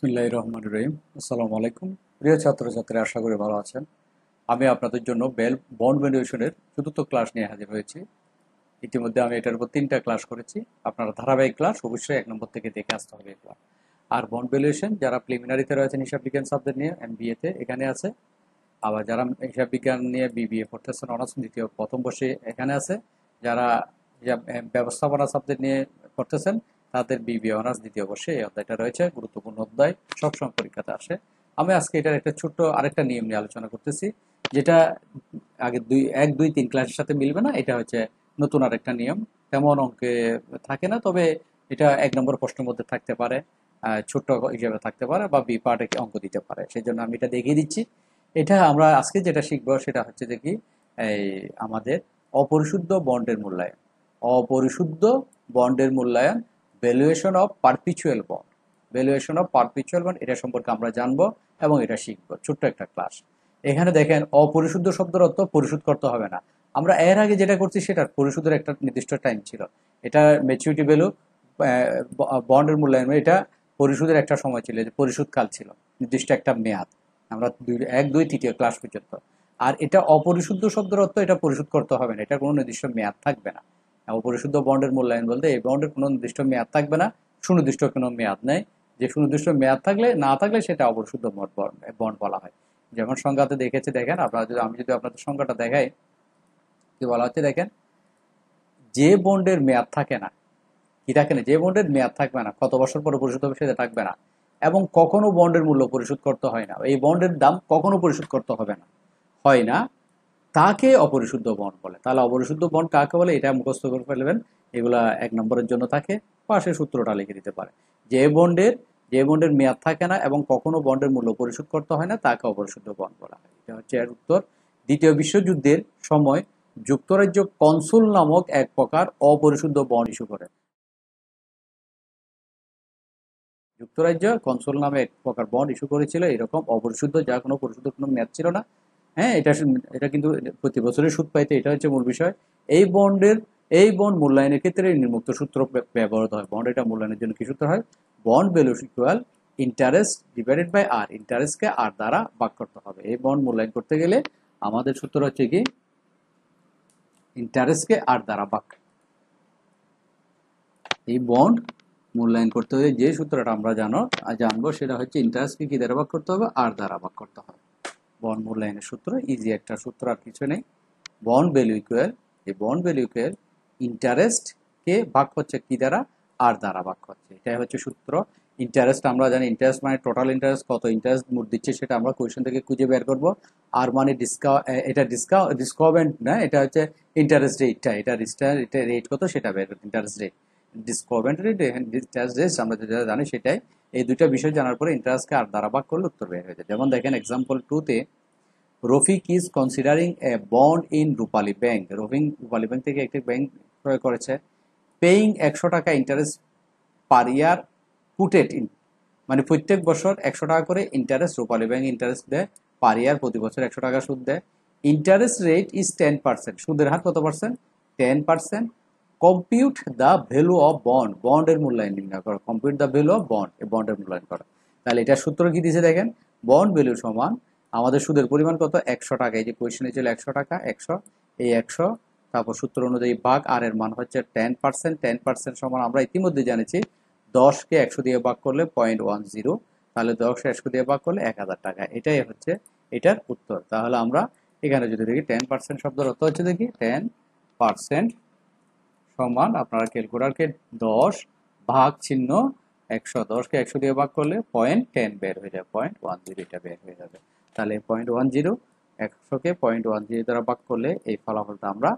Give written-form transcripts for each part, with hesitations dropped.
বিসমিল্লাহির রহমানির রহিম। আসসালামু আলাইকুম। প্রিয় ছাত্রছাত্রী, আশা করি ভালো আছেন। আমি আপনাদের জন্য বন্ড ভ্যালুয়েশনের চতুর্থ ক্লাস নিয়ে হাজির হয়েছি। ইতিমধ্যে আমি এটার উপর 3টা ক্লাস করেছি। আপনারা ধারাবাহিক ক্লাস অবশ্যই 1 নম্বর থেকে দেখে আসতে হবে এগুলো। আর বন্ড ভ্যালুয়েশন যারা প্রিলিমিনারিতে রয়েছেন হিসাব বিজ্ঞান সাবজেক্ট নিয়ে এমবিএতে এখানে আছে। আবার যারা হিসাব বিজ্ঞান নিয়ে বিবিএ পড়তেছেন অনার্স দ্বিতীয় প্রথম বর্ষে এখানে আছে। যারা ব্যবস্থাপনা সাবজেক্ট নিয়ে পড়তেছেন তাদের বিবিএ অনার্স দ্বিতীয় বর্ষে এই অধ্যায়টা রয়েছে। গুরুত্বপূর্ণ অধ্যায়, সবসময় পরীক্ষাতে আসে। আমি আজকে এটার একটা ছোট্ট আরেকটা নিয়ম নিয়ে আলোচনা করতেছি, যেটা আগে 1, 2, 3 ক্লাসের সাথে মিলবে না। এটা হচ্ছে নতুন আরেকটা নিয়ম, তেমন অঙ্কে থাকে না, তবে এটা 1 নম্বর প্রশ্নের মধ্যে থাকতে পারে, ছোট্ট হিসেবে থাকতে পারে, বা বি পার্টে অঙ্ক দিতে পারে। সেই জন্য আমি এটা দেখিয়ে দিচ্ছি। এটা আমরা আজকে যেটা শিখবো সেটা হচ্ছে যে কি, এই আমাদের অপরিশুদ্ধ বন্ডের মূল্যায়ন। অপরিশুদ্ধ বন্ডের মূল্যায়ন, valuation of perpetual bond. Valuation of perpetual bond, এটা সম্পর্কে আমরা জানবো এবং এটা শিখবো। ছোট্ট একটা ক্লাস। এখানে দেখেন, অপরিশুদ্ধ শব্দের অর্থ পরিশোধ করতে হবে না। আমরা এর আগে যেটা করছি সেটার পরিশোধের একটা নির্দিষ্ট টাইম ছিল। এটা ম্যাচুরিটি ভ্যালু, বন্ডের মূল্যায়ন, এটা পরিশোধের একটা সময় ছিল, পরিশোধকাল ছিল, নির্দিষ্ট একটা মেয়াদ। আমরা 1, 2, 3 ক্লাস পর্যন্ত। আর এটা অপরিশুদ্ধ শব্দের অর্থ এটা পরিশোধ করতে হবে না, এটা কোনো নির্দিষ্ট মেয়াদ থাকবে না। অপরিশুদ্ধ বন্ডের মূল্যায়ন বলতে এই বন্ডের কোনো নির্দিষ্ট মেয়াদ থাকবে না, সুনির্দিষ্ট কোনো মেয়াদ নেই। যে সুনির্দিষ্ট মেয়াদ না থাকলে সেটা অপরিশুদ্ধ বন্ড বলা হয়। যেমন সংজ্ঞাতে দেখেছে, দেখেন আপনারা যদি, আমি যদি আপনাদের সংজ্ঞাটা দেখাই, কি বলা হচ্ছে দেখেন, যে বন্ডের মেয়াদ থাকে না, কি থাকে না, যে বন্ডের মেয়াদ থাকবে না, কত বছর পরে পরিশোধ হবে সেটা থাকবে না, এবং কখনো বন্ডের মূল্য পরিশোধ করতে হয় না, এই বন্ডের দাম কখনো পরিশোধ করতে হবে না, হয় না, তাকে অপরিশুদ্ধ বন্ড বলে। তাহলে অপরিশুদ্ধ বন্ড কাকে বলে এটা মুখস্থ করে ফেলবেন। এগুলা 1 নম্বরের জন্য থাকে, পাশে সূত্রটা লিখে দিতে পারে। যে বন্ডের মেয়াদ থাকে না এবং কখনো বন্ডের মূল্য পরিশোধ করতে হয় না, তাকে অপরিশুদ্ধ বন্ড বলা হয়। এটা হচ্ছে এর উত্তর। দ্বিতীয় বিশ্বযুদ্ধের সময় যুক্তরাজ্য কনসুল নামক এক প্রকার অপরিশুদ্ধ বন্ড ইস্যু করে। যুক্তরাজ্য কনসোল নামে এক প্রকার বন্ড ইস্যু করেছিল, এরকম অপরিশুদ্ধ, যা কোনো পরিশুদ্ধ কোনো মেয়াদ ছিল না। হ্যাঁ, এটা কিন্তু প্রতি বছরের সুদ পাইতে, এটা হচ্ছে মূল বিষয়। এই বন্ড মূল্যায়নের ক্ষেত্রে নিম্নোক্ত সূত্র ব্যবহৃত হয়। বন্ড এটা মূল্যায়নের জন্য কি সূত্র হয়? Bond value equal interest divided by R. ইন্টারেস্টকে আর দ্বারা ভাগ করতে হবে। এই বন্ড মূল্যায়ন করতে গেলে আমাদের সূত্র হচ্ছে কি, ইন্টারেস্টকে আর দ্বারা ভাগ। এই বন্ড মূল্যায়ন করতে হলে যে সূত্রটা আমরা জানবো সেটা হচ্ছে, ইন্টারেস্টকে কি দ্বারা ভাগ করতে হবে? আর দ্বারা ভাগ করতে হবে। বন্ড মূল্যায়নের সূত্র ইজি একটা সূত্র, আর কিছু নেই। বন্ড ভ্যালু ইকুয়াল, এই বন্ড ভ্যালু ইকুয়াল ইন্টারেস্টকে ভাগ হচ্ছে কি দ্বারা? আর দ্বারা ভাগ হচ্ছে, এটাই হচ্ছে সূত্র। ইন্টারেস্ট আমরা জানি, ইন্টারেস্ট মানে টোটাল ইন্টারেস্ট, কত ইন্টারেস্ট মোট দিচ্ছে সেটা আমরা কোয়েশ্চেন থেকে খুঁজে বের করব। আর মানে এটা ডিসকাউন্ট না, এটা হচ্ছে ইন্টারেস্ট রেটটা, এটা রেট কত সেটা বের করতে, interest rate, discount rate, interest rate আমরা যেটা জানি সেটাই। এই দুইটা বিষয় জানার পরে ইন্টারেস্টকে আর দ্বারা ভাগ করলে উত্তর বের হয়ে যায়। যেমন দেখেন এক্সাম্পল 2-তে, Rafiq is considering a bond in Rupali bank. Rafiq Rupali bank থেকে একটি ব্যাংক ক্রয় করেছে। Paying 100 taka interest per year put it in, মানে প্রত্যেক বছর 100 টাকা করে ইন্টারেস্ট রূপালী ব্যাংক ইন্টারেস্ট দেয় পার ইয়ার, প্রতি বছর 100 টাকা সুদ দেয়। ইন্টারেস্ট রেট ইজ 10%, সুদের হার কত percent? 10%। Compute the value of bond, বন্ডের মূল্যায়ন নির্ণয় করো। Compute the value of bond, এই বন্ডের মূল্যায়ন করো। তাহলে এটা সূত্র কি দিয়েছে দেখেন, বন্ড ভ্যালু সমান আমাদের সুদের পরিমাণ কত? 100 টাকা। এই যে কোয়েশ্চেনে ছিল 100 টাকা, 100, এই 100, তারপর সূত্র অনুযায়ী ভাগ, আর এর মান হচ্ছে 10%। 10% সমান আমরা ইতিমধ্যে জানিছি 10কে 100 দিয়ে ভাগ করলে 0.10, তাহলে 10কে 100 দিয়ে ভাগ করলে 1000 টাকা। এটাই হচ্ছে এটার উত্তর। তাহলে আমরা এখানে যদি দেখি 10% শব্দের অর্থ হচ্ছে, দেখি 10% সমান, আপনারা ক্যালকুলেটরকে 10 ভাগ চিহ্ন 100, 10কে 100 দিয়ে ভাগ করলে 0.10 বের হয়ে যাবে, 0.10 এটা বের হয়ে যাবে। তাহলে 0.10, 100কে 0.10 দ্বারা ভাগ করলে এই ফলাফলটা আমরা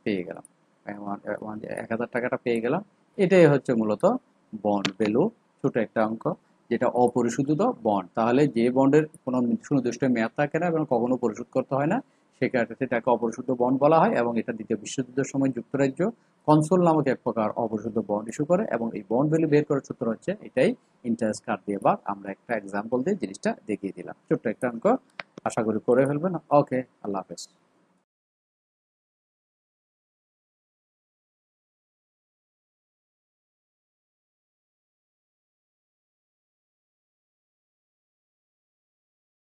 পেয়ে গেলাম, 1000 টাকাটা পেয়ে গেলাম। এটাই হচ্ছে মূলত বন্ড ভ্যালু, ছোট একটা অঙ্ক, যেটা অপরিশোধিত বন্ড। তাহলে যে বন্ডের কোনো সুনির্দিষ্ট মেয়াদ থাকে না এবং কখনো পরিশোধ করতে হয় না, সেটাকে অপরিশুদ্ধ বন্ড বলা হয়। এবং এটা দ্বিতীয় বিশ্বযুদ্ধের সময় যুক্তরাজ্য কনসোল নামক এক প্রকার অপরিশুদ্ধ বন্ড ইস্যু করে, এবং এই বন্ড ভ্যালু বের করার সূত্র হচ্ছে এটাই, ইন্টারেস্ট কার্ড দিয়ে ভাগ। আমরা একটা এক্সাম্পল দিয়ে জিনিসটা দেখিয়ে দিলাম, ছোট্ট একটা অঙ্ক, আশা করি করে ফেলবেন। ওকে, আল্লাহ হাফেজ।